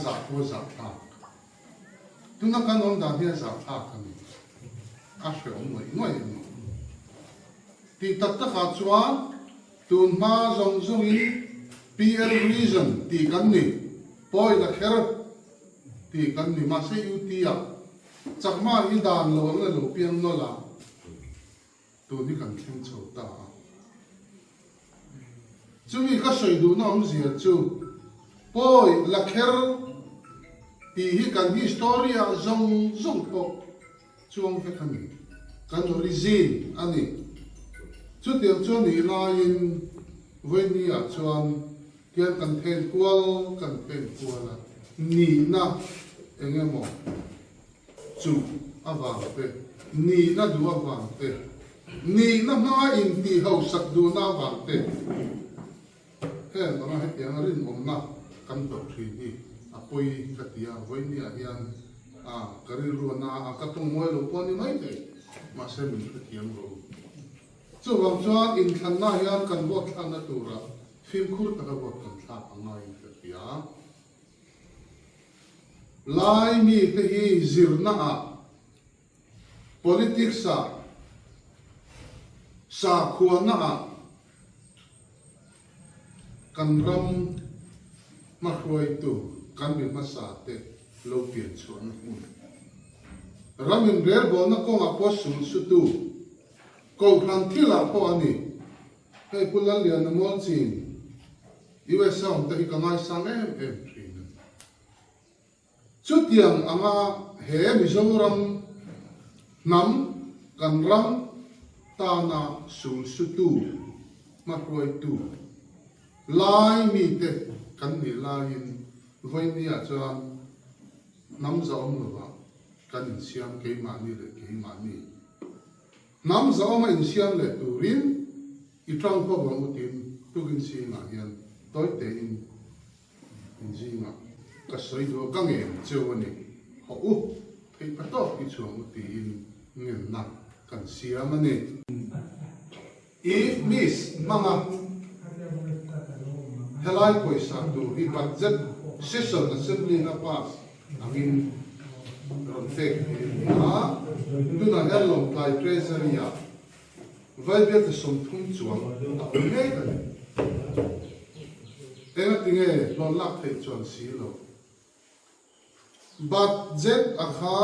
giả của giả ta tu na kan om da dia giả ta kan a sẽ ông ngồi thì tất cả chuan tuần ma zong zong in PL reason thì kan ni poi la kher thì kan ni ma se yu ti à chắc mà i dan lo ang lo piang no la tu ni kan thim chho ta chu mi ka soi du na om zia chu poi la kher thì hi kan historia zong zong po chuang ve kan origin ani chu tiang chu ni la in voi ni a chuan kian kan then kual la ni na engemaw chu awang pe ni na du awang pe ni na ma in ti ho sak du na awang pe he ma he tiang rin om na kan to thri ni apoi katia voi ni a hian a karil ru na a ka tung moi lo pon ni mai te ma se min khatiam ro chu wang chuan in than na hian kan bot thang na tura phim khur ta ka bot kan thla angai in katia lai mi te hi zirna a politics a sa khuana a kan ram ma khoi tu kan bi ma sa te lo pian chuan mun ramin rel bo na ko a posul su tu ko phan thila po ani hei pulal lian na mol chin USA te hi kangai sang em thin chu tiang anga he mizoram nam kan ram ta na sul su tu ma khoi tu lai mi te kan ni lain voi ni a chuan nam za om wa kan in siam ke ma ni le ke ma ni nam za om in siam le turin i trang ko wa mutin tu kin si ma hian toi te in ji ma ka soi do ka nge cheu ni ho u thei pa to ki chuang mu ti in ngen na kan siam ani if miss mama helai poisa tu hi budget session assembly na pass angin ron tek ha tu na hello kai treasury ya vai bet som thung chuang a nei ta ena tinge lon lak thei chuan si lo budget akha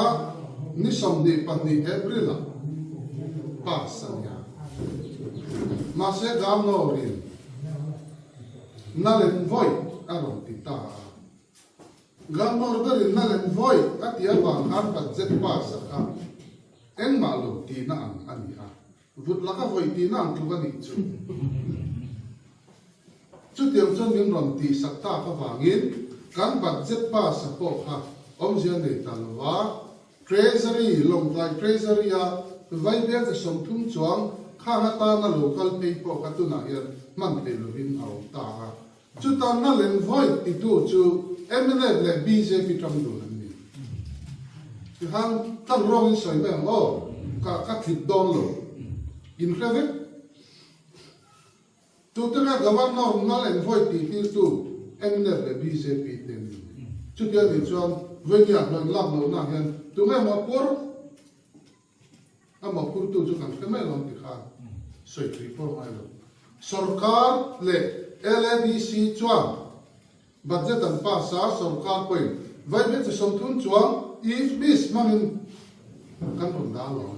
ni som ni pani april la pass ania ma se gam no rin nalen voi aron ti ta gamor berin nalen voi atia wang har budget pass ka en malo ti na an ani ha vut laka voi ti na an tu ni chu tiang chon nim ron ti sakta ka wangin kan budget pass po ha om jian de talwa treasury long lai treasury ya vai bia de som thum chuang kha ha ta na local pay po ka tu na hian man pe lo hin au ta chu ta na len voi ti tu chu MNF le BJP tram du ni ti han tan rong soi ba o ka thip don lo in khave tu te ka governor na len voi ti ti tu MNF le BJP ten chu dia ni chuan voi ya lo lam lo na hian tu me ma por ama pur tu chu kan khame lon ti kha soi tri por mai lo sarkar le LADC chuan budget an pasa sarkar poi vai bet som thun chuan if bis mamin kan ron da lo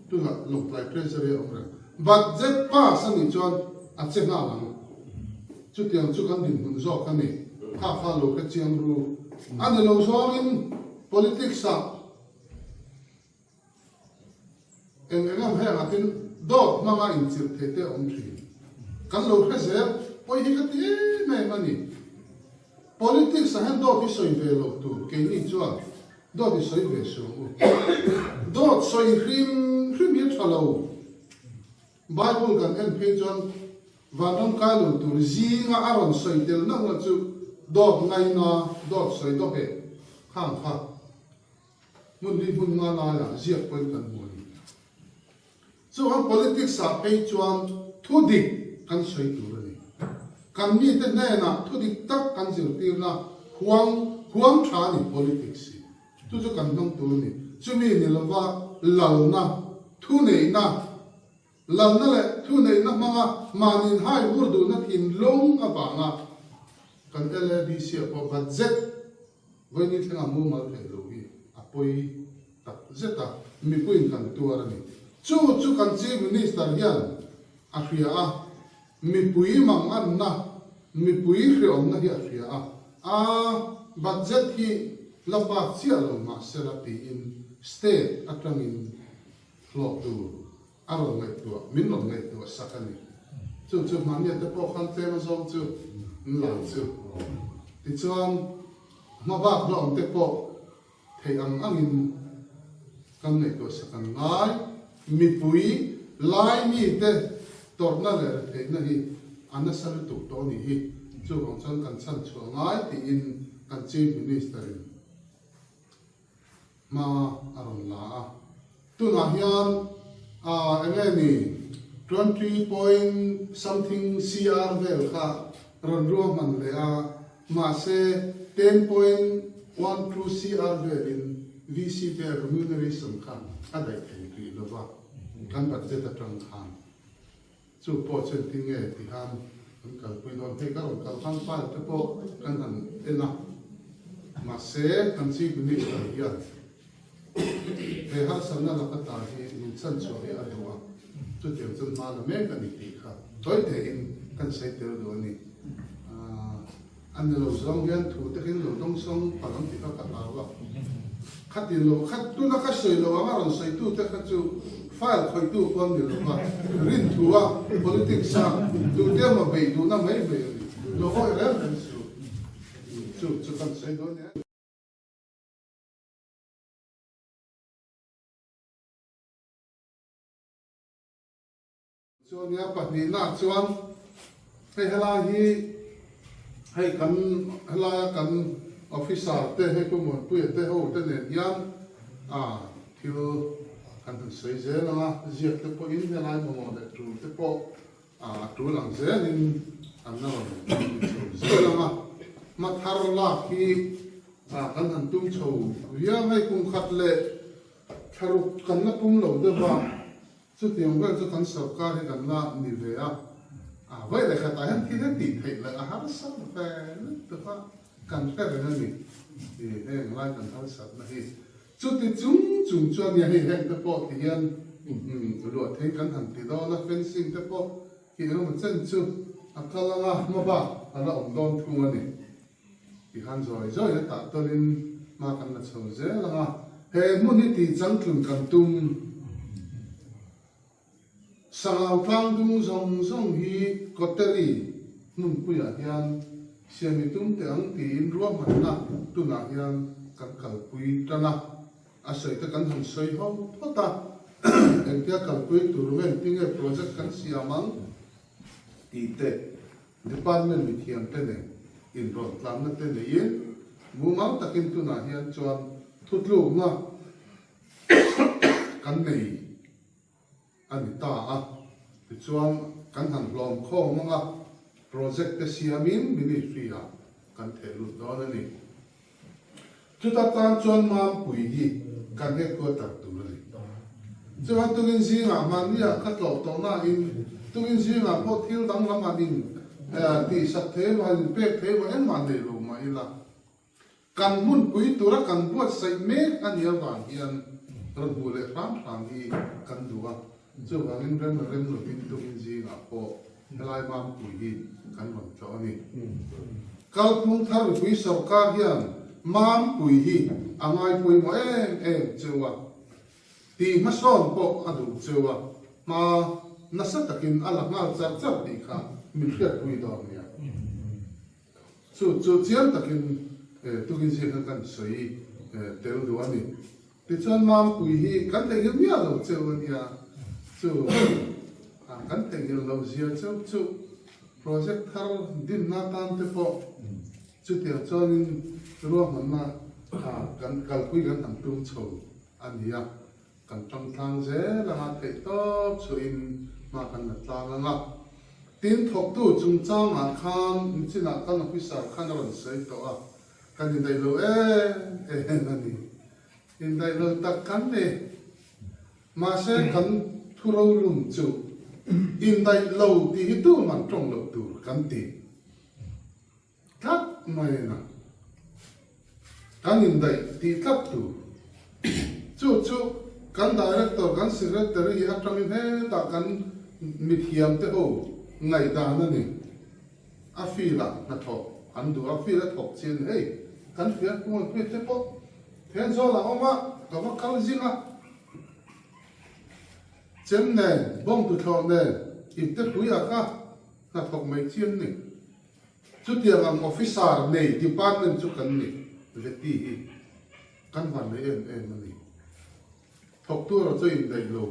tu na long plai treasury omra budget pass ani chuan a chena lang chu tiang chu kan din hun zo kan ni kha lo ka chiang ru an lo so in politics sa engam he atin dot mama in chir thete om thi kan lo khase poi hi ka ti me mani politics a han dot hi soi ve lo tu ke ni chuan dot hi soi ve so dot soi hrim hi thalo bible kan en page on vanam ka lo tu zinga aron soi tel na la chu dot ngai na dot soi do he khang kha mun li mun nga na ya zia poi kan mo so ang politics sa page on thu dik kan soi tu ni kan mi te ne na thu dik tak kan zir tir na huang thà ni politics tu cho kan nong tu ni chumi ni lova lalna thu nei na lalna le thu nei na manga manin hai urdu na thin long awanga kan LDC po budget voi ni thenga mu mal he lo hi apoi tak zeta mi puin kan tu ara ni chu kan chief minister hian a hria a mi pui mang an na mi pui hriom na hi a hria a budget hi lapa chia lo ma serapi in state atangin lo tu aro ngai tu min lo ngai tu sakani chu man ya te po khan te ma zong chu lang chu ti chuan ma ba lo om te po thei angin kan nei tu sakan ngai mi pui lai mi te torna le thei na hi anasal tu to ni hi chu bang chan kan chan chu ngai ti in kan chief minister ma aron la tu na hian engeni 20 point something cr vel kha ron ro man le ma se 10.12 cr vel in vc vel remuneration kha adai thei ri lo wa kan budget atang khan chu po chen ting e ti han kan pui don te ka ron kal khan pa te po kan han ena ma se kan chi ni ka hian he ha sanna la ta hi min chan chu hi adwa chu tiang chun ma la me ka ni ti kha toi te in kan sai te do ni an lo zong yan thu te kin lo dong song pa lam ti ka ta wa khat ti lo khat tu na ka sei lo ma ron sai tu te kha chu file khoi tu kon ni lo ma rin thu wa politics sa tu te ma be tu na mai be lo ho ren kan chu kan sai do ni chuan ya pahnih na chuan hei helai hi hei kan helai kan officer te hei kumon pui te ho te nen hian thil kan sei zelanga ziak te po in helai mo le tu te po tu lang zelin an na ro zelanga ma thar la hi kan han tum chho ya mai kum khat le tharuk kan na pum lo de ba chu tiang wel chu kan sarkar hi kan la ni ve vậy là khả năng khi nó tìm thấy là hát sắp về từ pha cần phải về nơi mình thì em lại cần hát sắp này chút thì chúng cho nhà hình hình tập bộ thì hiện luật thấy cẩn thận thì đó là fencing tập bộ thì nó một chân chú cái là mà ba là ông don thu này thì hắn rồi là tạo cho nên mà cần là sầu dễ là hệ muốn thì chẳng thường cần tung sao phang tung zong hi koteri nung puya hian siami tum te ang tin ruam man na tu na hian kan kal pui tana asai ta kan hon soi ho phota en tia kal pui tu rumen tinge project kan siamang ti te department mi thiam te ne in ron tlam na te ne yin mu mau takin tu na hian chuan thutlu ma kan nei ani ta chuan kan han hlom kho manga project te siamin ministry kan thelu don ani chuta tan chuan ma pui hi kan he ko tak tu ni chuan tungin zinga man ya khat lo to na in tungin zinga po thil dang lama din ti sak the ma pe the wa en man le lo ma ila kan mun pui tura kan buat sai me an ya wang hian ron bu le ram hi kan duwa chu wangin rem lo tin tungin zinga po helai mam pui hi kan ron cho ni kal pung thar pui sarkar hian mam pui hi angai pui mo em chuwa ti ma son po adu chuwa ma nasa takin ala ngal char ti kha mi khiat pui do nia chu chiam takin tungin zinga kan soi tel do ani ti chuan mam pui hi kan te hi mia lo chuwa nia chu kan te hi lo zia chu project thar din na tan te po chu te chuan ro man na kan kal pui kan tam tum chho ania kan tam thang je la ma te top chu in ma kan na tlang nga tin thok tu chung chang khan china kan officer khan ron sei to kan in dai lo nani in dai lo tak kan ne ma se kan thu ro lum chu in dai lo ti hi tu man trong lo tu kan ti thắt mai na kan in dai ti thắt tu chu kan director kan secretary atang in he ta kan mit hiam te ho ngai da na ni a fila na tho an du a fila thok chen hey kan fiat ko pe te po then zo la oma ka ma kal zinga chem ne bong tu tho ne in te tu ya ka na thok mai chen ni chu tiang ang officer nei department chu kan ni le ti hi kan van le em ni thok tu ro in dai lo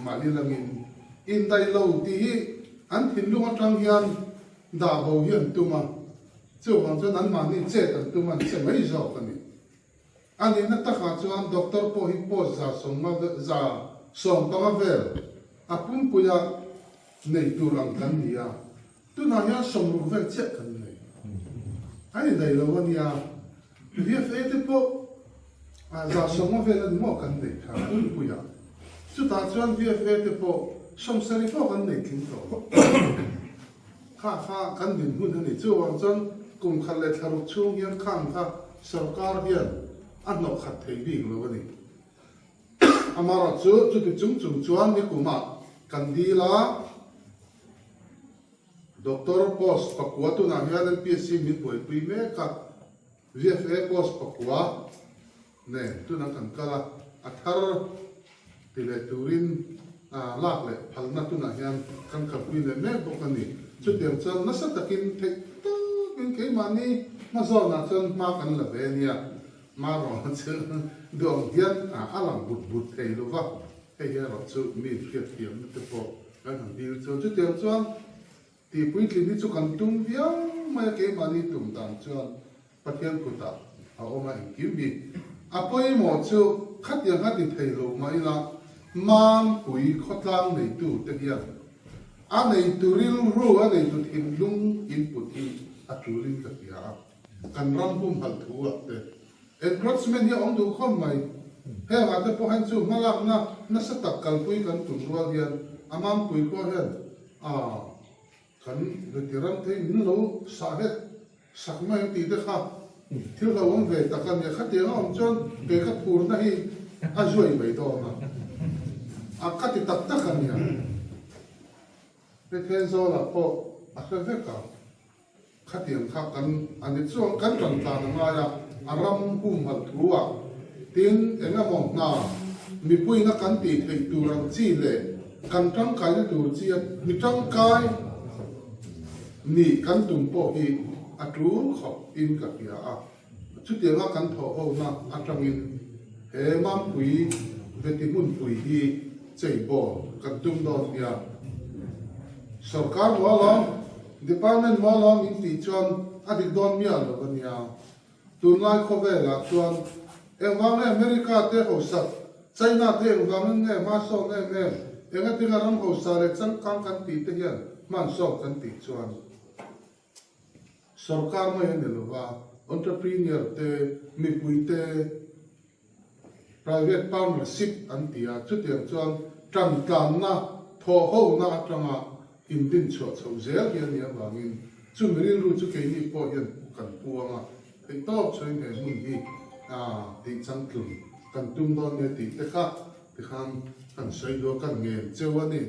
ma li langin in dai lo ti hi an thin lu atang hian da bo hian tu ma chu wang chuan an ma ni che tan tu man che mai zo ka ni ani na ta kha chuan doctor po hi po za som ma za som ka ma vel a pum pu ya nei tu rang kan ni ya tu na ya som ru vel che kan nei ai dai lo wa ni ya VFA te po a za som ma vel mo kan nei kha pum pu ya chu ta chuan VFA te po som sari po kan nei kin to kha kan din hun ni chu wang chuan kum khalle tharuk chung hian khang kha sarkar hian an no khat thei bing lo ni amara chu tu chung chuan ni kuma kan di la doctor post pakwa tu na hian PSC min poi pui me ka VFA post pakwa ne tu na kan kala athar tile turin lak le phalna tu na hian kan khapui le me bokani chu tiang chuan na sa takin thei in ke mani ma zo na chuan ma kan la ve nia ma ro chu dong hian alang but thei lo va hei ya ro chu mi fiat fiam te po kan han dil chu tiang chuan ti pui tli ni chu kan tum viau ma ke mani tum dan chuan pathian ku ta a oma in kim bi apoi mo chu khat yang khat thei lo ma ila man pui khotlang nei tu te hian a nei turil ru a nei tu thin lung input hi a turin ka pia kan ram bum hal thu te encroachment hi ong du khom mai he ma te po han chu malak na sa tak kal pui kan tu ro hian amam pui ko hian kan veteran the min lo sa het sak mai ti te kha thil lo ong ve takan ya khate ong chon pe ka phur na hi a zoi mai do na a ka ti tak tak kan ya pe then zo la po a kha ve ka khatiang kha kan ani chuang kan ran ta na ma ya aram hum hal thua tin enga mo na mi pui na kan ti thei tu rang chi le kan tang kai na tur chi mi tang kai ni kan tum po hi atu khop in ka pia a chu tianga kan tho ho na atangin he mam pui vetimun pui hi chei bo kan tum don ya sarkar wala department wala in ti chuan adik don mia lo kan ya tunlai khovela chuan engwang America te ho sat China te engwang ne ma so ne enga tinga ram ho sa le chang kang kan ti te hian man so kan ti chuan sarkar mo hen lo wa entrepreneur te mi pui te private partnership an tia chu tiang chuan tang tlan na tho ho na atanga in din chho chho zel hian ya wangin chu merin ru chu ke ni po hian kan puanga ei to choi ne mun hi ti chang tlum kan tum don ne ti te kha ti khan kan sei do kan ngen chewani